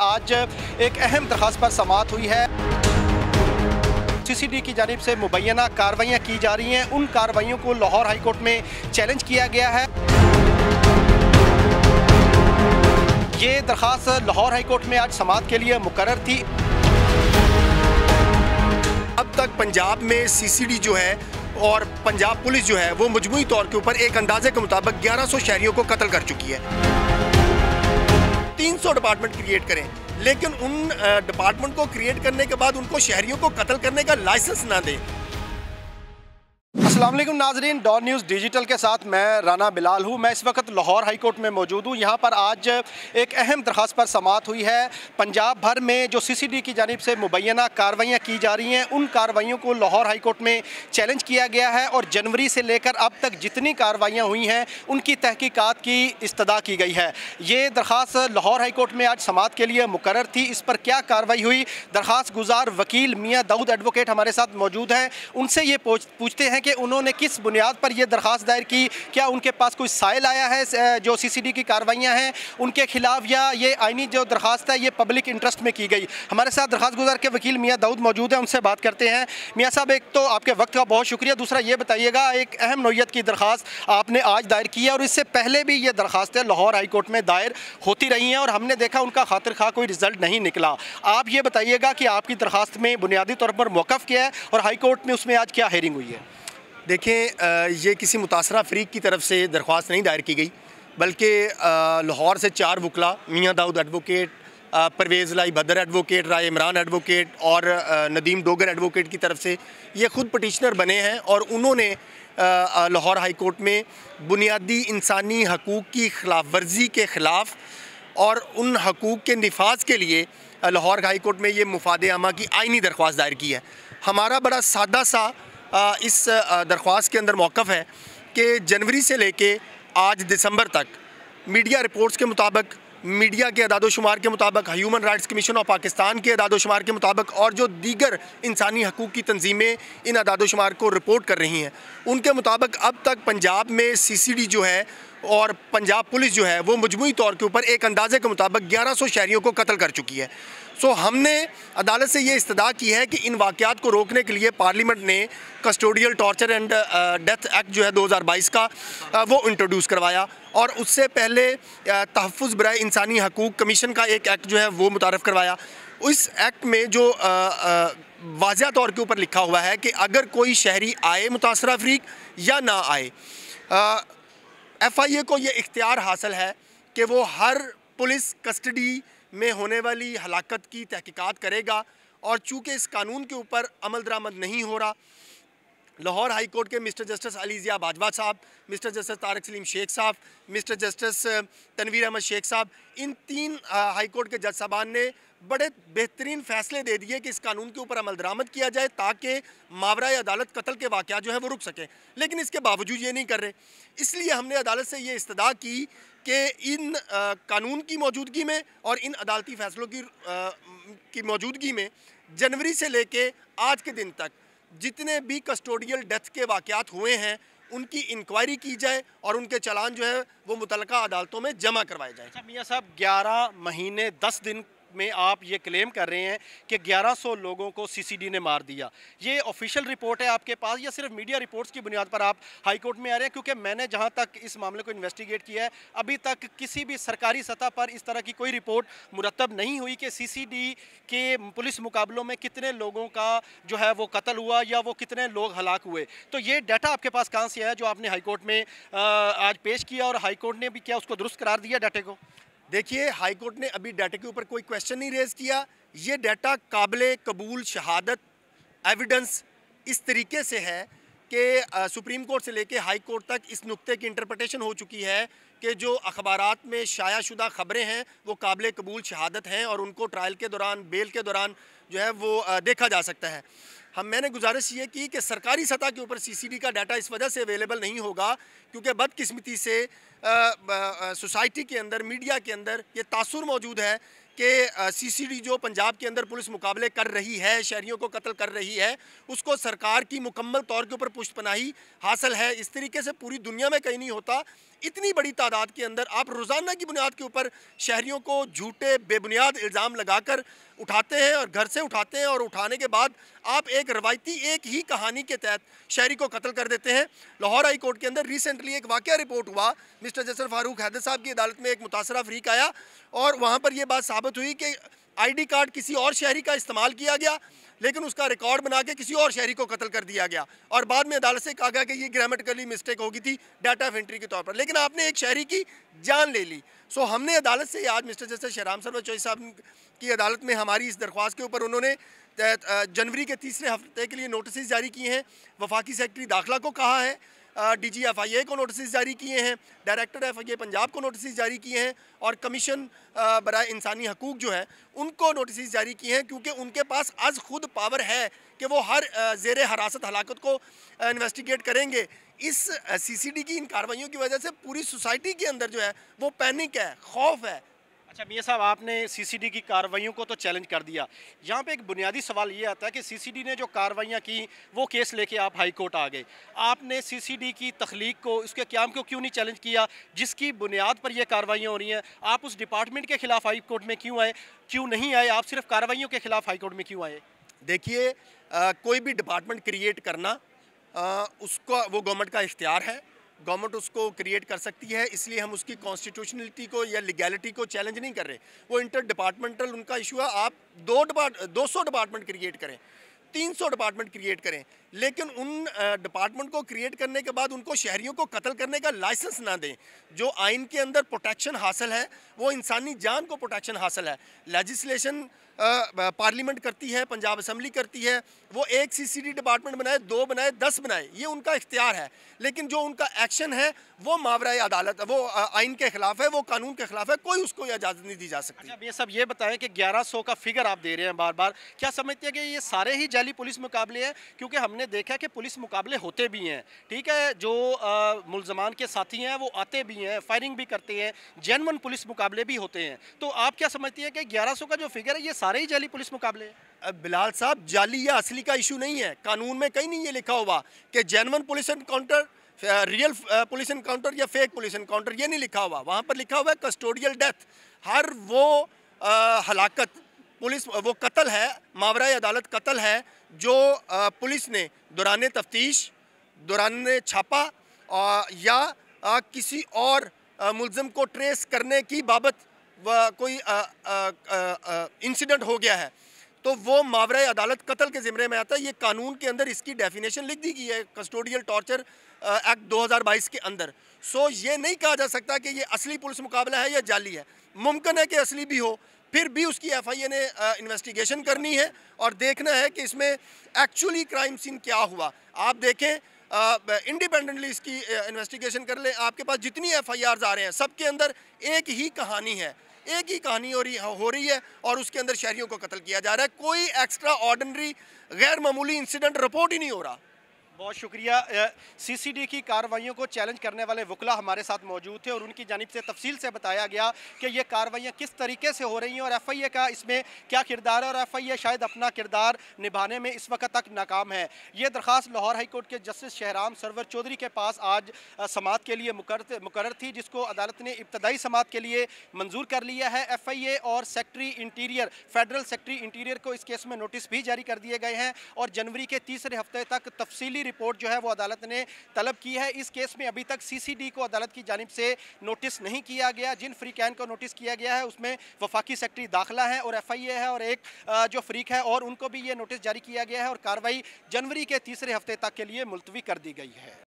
आज एक अहम दरख्वास्त पर समाअत हुई है। CCD की जानिब से मुबैना कार्रवाइयाँ की जा रही हैं। उन कार्रवाइयों को लाहौर हाई कोर्ट में चैलेंज किया गया है। ये दरख्वास्त लाहौर हाई कोर्ट में आज समाअत के लिए मुकर्रर थी। अब तक पंजाब में CCD जो है और पंजाब पुलिस जो है वो मजमूई तौर के ऊपर एक अंदाजे के मुताबिक 1100 शहरियों को कत्ल कर चुकी है। 300 डिपार्टमेंट क्रिएट करें, लेकिन उन डिपार्टमेंट को क्रिएट करने के बाद उनको शहरियों को कत्ल करने का लाइसेंस ना दें। अस्सलाम वालेकुम नाजरीन, डॉन न्यूज़ डिजिटल के साथ मैं राना बिलाल हूँ। मैं इस वक्त लाहौर हाई कोर्ट में मौजूद हूँ। यहाँ पर आज एक अहम दरख्वास्त पर समाअत हुई है। पंजाब भर में जो CCD की जानिब से मुबैना कार्रवाइयाँ की जा रही हैं, उन कार्रवाइयों को लाहौर हाई कोर्ट में चैलेंज किया गया है और जनवरी से लेकर अब तक जितनी कार्रवाइयाँ हुई हैं उनकी तहकीकात की इस्तदा की गई है। ये दरख्वास्त लाहौर हाई कोर्ट में आज समाअत के लिए मुकर्रर थी। इस पर क्या कार्रवाई हुई, दरख्वास्त गुजार वकील मियाँ दाऊद एडवोकेट हमारे साथ मौजूद हैं। उनसे ये पूछते हैं कि उन्होंने किस बुनियाद पर यह दरख्वास्त दायर की, क्या उनके पास कोई साइल आया है जो CCD की कार्रवाइयाँ हैं उनके खिलाफ, या ये आइनी जो दरख्वास्त है ये पब्लिक इंटरेस्ट में की गई। हमारे साथ दरख्वास्त गुजार के वकील मियाँ दाऊद मौजूद हैं, उनसे बात करते हैं। मियाँ साहब, एक तो आपके वक्त का बहुत शुक्रिया, दूसरा ये बताइएगा एक अहम नौइयत की दरख्वास्त आपने आज दायर की है और इससे पहले भी ये दरख्वास्तें लाहौर हाई कोर्ट में दायर होती रही हैं और हमने देखा उनका खातिर खा कोई रिजल्ट नहीं निकला। आप ये बताइएगा कि आपकी दरख्वास्त में बुनियादी तौर पर मौक़िफ़ क्या है और हाई कोर्ट में उसमें आज क्या हेयरिंग हुई है? देखें, ये किसी मुतासरा फ़रीक की तरफ से दरख्वास्त नहीं दायर की गई, बल्कि लाहौर से 4 वकला मियाँ दाऊद एडवोकेट, परवेज़ लाई बदर एडवोकेट, राय इमरान एडवोकेट और नदीम डोगर एडवोकेट की तरफ से ये ख़ुद पटिशनर बने हैं और उन्होंने लाहौर हाई कोर्ट में बुनियादी इंसानी हकूक़ की खिलाफ वर्जी के ख़िलाफ़ और उन हकूक़ के निफाज के लिए लाहौर हाई कोर्ट में ये मुफाद आमा की आइनी दरख्वास्त दायर की है। हमारा बड़ा सादा सा इस दरख्वास्त के अंदर मौक़िफ़ है कि जनवरी से लेके आज दिसंबर तक मीडिया रिपोर्ट्स के मुताबिक, मीडिया के अदादोशुमार के मुताबिक, human rights commission of Pakistan के अदादोशुमार के मुताबिक और जो दीगर इंसानी हकूक़ की तंजीमें इन अदादोशुमार को रिपोर्ट कर रही हैं, उनके मुताबिक अब तक पंजाब में CCD जो है और पंजाब पुलिस जो है वो मजमूई तौर के ऊपर एक अंदाजे के मुताबिक 1100 शहरियों को कत्ल कर चुकी है। हमने अदालत से ये इस्तदा की है कि इन वाक़यात को रोकने के लिए पार्लियामेंट ने custodial torture and death act जो है 2022 का वो इंट्रोड्यूस करवाया और उससे पहले तहफ़्फ़ुज़ बराए इंसानी हकूक़ कमीशन का एक एक्ट जो है वो मुतारफ़ करवाया। इस एक्ट में जो वाज़िया तौर के ऊपर लिखा हुआ है कि अगर कोई शहरी आए मुतासरा फ़रीक या ना आए, FIA को ये इख्तियार हासिल है कि वो हर पुलिस कस्टडी में होने वाली हलाकत की तहकीकात करेगा और चूँकि इस कानून के ऊपर अमल दरामद नहीं हो रहा, लाहौर हाई कोर्ट के मिस्टर जस्टिस अली ज़िया बाजवा साहब, मिस्टर जस्टिस तारिक सलीम शेख साहब, मिस्टर जस्टिस तनवीर अहमद शेख साहब, इन 3 हाई कोर्ट के जज साहबान ने बड़े बेहतरीन फ़ैसले दे दिए कि इस कानून के ऊपर अमल दरामद किया जाए ताकि मावराए अदालत कत्ल के वाक़यात जो है वो रुक सकें। लेकिन इसके बावजूद ये नहीं कर रहे, इसलिए हमने अदालत से ये इस्तदा की कि इन कानून की मौजूदगी में और इन अदालती फ़ैसलों की मौजूदगी में जनवरी से लेके आज के दिन तक जितने भी कस्टोडियल डेथ के वाक़यात हुए हैं उनकी इंक्वायरी की जाए और उनके चालान जो है वो मुतल्लका अदालतों में जमा करवाए जाए। अच्छा मियाँ साहब, 11 महीने 10 दिन में आप ये क्लेम कर रहे हैं कि 1100 लोगों को CCD ने मार दिया, ये ऑफिशियल रिपोर्ट है आपके पास या सिर्फ मीडिया रिपोर्ट्स की बुनियाद पर आप हाई कोर्ट में आ रहे हैं? क्योंकि मैंने जहां तक इस मामले को इन्वेस्टिगेट किया है, अभी तक किसी भी सरकारी सतह पर इस तरह की कोई रिपोर्ट मुरतब नहीं हुई कि CCD के पुलिस मुकाबलों में कितने लोगों का जो है वो कत्ल हुआ या वो कितने लोग हलाक हुए। तो ये डाटा आपके पास कहाँ से है जो आपने हाई कोर्ट में आज पेश किया और हाई कोर्ट ने भी क्या उसको दुरुस्त करार दिया डाटे को? देखिए, हाई कोर्ट ने अभी डाटा के ऊपर कोई क्वेश्चन नहीं रेज़ किया। ये डाटा काबिले कबूल शहादत एविडेंस इस तरीके से है कि सुप्रीम कोर्ट से लेके हाई कोर्ट तक इस नुक्ते की इंटरप्रिटेशन हो चुकी है कि जो अखबारात में शाया शुदा ख़बरें हैं वो काबिले कबूल शहादत हैं और उनको ट्रायल के दौरान, बेल के दौरान जो है वो देखा जा सकता है। मैंने गुजारिश ये की कि सरकारी सतह के ऊपर CCD का डाटा इस वजह से अवेलेबल नहीं होगा क्योंकि बदकिस्मती से सोसाइटी के अंदर, मीडिया के अंदर ये तासुर मौजूद है कि सीसीडी जो पंजाब के अंदर पुलिस मुकाबले कर रही है, शहरियों को कत्ल कर रही है, उसको सरकार की मुकम्मल तौर के ऊपर पुष्टपनाही हासिल है। इस तरीके से पूरी दुनिया में कहीं नहीं होता। इतनी बड़ी तादाद के अंदर आप रोज़ाना की बुनियाद के ऊपर शहरियों को झूठे बेबुनियाद इल्ज़ाम लगाकर उठाते हैं और घर से उठाते हैं, और उठाने के बाद आप एक रवायती एक ही कहानी के तहत शहरी को कत्ल कर देते हैं। लाहौर हाई कोर्ट के अंदर रिसेंटली एक वाक़या रिपोर्ट हुआ। मिस्टर जसर फारूक हैदर साहब की अदालत में एक मुतासरा अफरीक आया और वहाँ पर यह बात साबित हुई कि ID कार्ड किसी और शहरी का इस्तेमाल किया गया, लेकिन उसका रिकॉर्ड बना के किसी और शहरी को कत्ल कर दिया गया, और बाद में अदालत से कहा गया कि ये ग्रामेटिकली मिस्टेक होगी थी डाटा ऑफ एंट्री के तौर पर, लेकिन आपने एक शहरी की जान ले ली। सो हमने अदालत से आज मिस्टर जस्टिस शहराम सरवर चौधरी साहब की अदालत में हमारी इस दरख्वास्त के ऊपर उन्होंने जनवरी के तीसरे हफ्ते के लिए नोटिस जारी किए हैं। वफाकी सेक्रेटरी दाखिला को कहा है, DG FIA को नोटिस जारी किए हैं, डायरेक्टर FIA पंजाब को नोटिस जारी किए हैं, और कमीशन बराए इंसानी हकूक़ जो है उनको नोटिस जारी किए हैं, क्योंकि उनके पास आज खुद पावर है कि वो हर ज़ेर हरासत हलाकत को इन्वेस्टिगेट करेंगे। इस CCD की इन कार्रवाइयों की वजह से पूरी सोसाइटी के अंदर जो है वो पैनिक है, खौफ है। अच्छा मियां साहब, आपने CCD की कार्रवाइयों को तो चैलेंज कर दिया। यहाँ पे एक बुनियादी सवाल ये आता है कि CCD ने जो कार्रवाइयाँ की वो केस लेके आप हाई कोर्ट आ गए। आपने CCD की तख्लीक को, उसके क़याम को क्यों नहीं चैलेंज किया जिसकी बुनियाद पर ये कार्रवाइयाँ हो रही हैं? आप उस डिपार्टमेंट के ख़िलाफ़ हाई कोर्ट में क्यों आए, क्यों नहीं आए? आप सिर्फ कार्रवाइयों के ख़िलाफ़ हाई कोर्ट में क्यों आए? देखिए, कोई भी डिपार्टमेंट क्रिएट करना उसका वो गवर्नमेंट का इख्तियार है, गवर्नमेंट उसको क्रिएट कर सकती है, इसलिए हम उसकी कॉन्स्टिट्यूशनलिटी को या लीगैलिटी को चैलेंज नहीं कर रहे। वो इंटर डिपार्टमेंटल उनका इशू है। आप 200 डिपार्टमेंट क्रिएट करें, 300 डिपार्टमेंट क्रिएट करें, लेकिन उन डिपार्टमेंट को क्रिएट करने के बाद उनको शहरियों को कत्ल करने का लाइसेंस ना दें। जो आइन के अंदर प्रोटेक्शन हासिल है वो इंसानी जान को प्रोटेक्शन हासिल है। लेजिस्लेशन पार्लियामेंट करती है, पंजाब असम्बली करती है, वो एक CCD डिपार्टमेंट बनाए, 2 बनाए, 10 बनाए, ये उनका इख्तियार है। लेकिन जो उनका एक्शन है वो मावराए अदालत, वो आइन के खिलाफ है, वो कानून के खिलाफ है, कोई उसको इजाज़त नहीं दी जा सकती। अच्छा, ये सब ये बताएं कि 1100 का फिगर आप दे रहे हैं बार बार, क्या समझते हैं कि ये सारे ही जाली पुलिस मुकाबले हैं? क्योंकि हमने देखा कि पुलिस मुकाबले होते भी हैं, ठीक है, जो मुल्ज़मान के साथी हैं वो आते भी हैं, फायरिंग भी करते हैं, जेन्युइन पुलिस मुकाबले भी होते हैं। तो आप क्या समझती हैं कि 1100 का जो फिगर है ये सारे ही जाली पुलिस मुकाबले हैं? बिलाल साहब, जाली या असली का इशू नहीं है। कानून में कहीं नहीं ये लिखा हुआ कि genuine police encounter, real police encounter या फेक पुलिस एनकाउंटर, ये नहीं लिखा हुआ। वहाँ पर लिखा हुआ है कस्टोडियल डेथ। हर वो हलाकत पुलिस, वो कत्ल है, मावराए अदालत कत्ल है जो पुलिस ने दौरान तफ्तीश, दौरान छापा या किसी और मुल्ज़िम को ट्रेस करने की बाबत कोई इंसिडेंट हो गया है, तो वो मावराए अदालत कत्ल के ज़िम्मे में आता है। ये कानून के अंदर इसकी डेफिनेशन लिख दी गई है कस्टोडियल टॉर्चर एक्ट 2022 के अंदर। सो ये नहीं कहा जा सकता कि ये असली पुलिस मुकाबला है या जाली है। मुमकिन है कि असली भी हो, फिर भी उसकी FIA ने इन्वेस्टिगेशन करनी है और देखना है कि इसमें एक्चुअली क्राइम सीन क्या हुआ। आप देखें, इंडिपेंडेंटली इसकी इन्वेस्टिगेशन कर लें, आपके पास जितनी FIRs आ रहे हैं सब के अंदर एक ही कहानी है, एक ही कहानी हो रही है, और उसके अंदर शहरियों को कत्ल किया जा रहा है। कोई एक्स्ट्रा ऑर्डिनरी गैर मामूली इंसिडेंट रिपोर्ट ही नहीं हो रहा। बहुत शुक्रिया। CCD की कार्रवाइयों को चैलेंज करने वाले वकला हमारे साथ मौजूद थे और उनकी जानिब से तफसील से बताया गया कि ये कार्रवाइयाँ किस तरीके से हो रही हैं और FIA का इसमें क्या किरदार है, और FIA शायद अपना किरदार निभाने में इस वक्त तक नाकाम है। ये दरख्वास्त लाहौर हाई कोर्ट के जस्टिस शहराम सरवर चौधरी के पास आज समाअत के लिए मुकर्रर थी, जिसको अदालत ने इब्तदाई समाअत के लिए मंजूर कर लिया है। FIA और secretary interior, federal secretary interior को इस केस में नोटिस भी जारी कर दिए गए हैं और जनवरी के तीसरे हफ्ते तक तफसीली रिपोर्ट जो है वो अदालत ने तलब की है। इस केस में अभी तक CCD को अदालत की जानिब से नोटिस नहीं किया गया। जिन फ्रीकैन को नोटिस किया गया है उसमें वफाकी सेक्रेटरी दाखिला है और FIA है और एक जो फ्रीक है, और उनको भी ये नोटिस जारी किया गया है और कार्रवाई जनवरी के तीसरे हफ्ते तक के लिए मुलतवी कर दी गई है।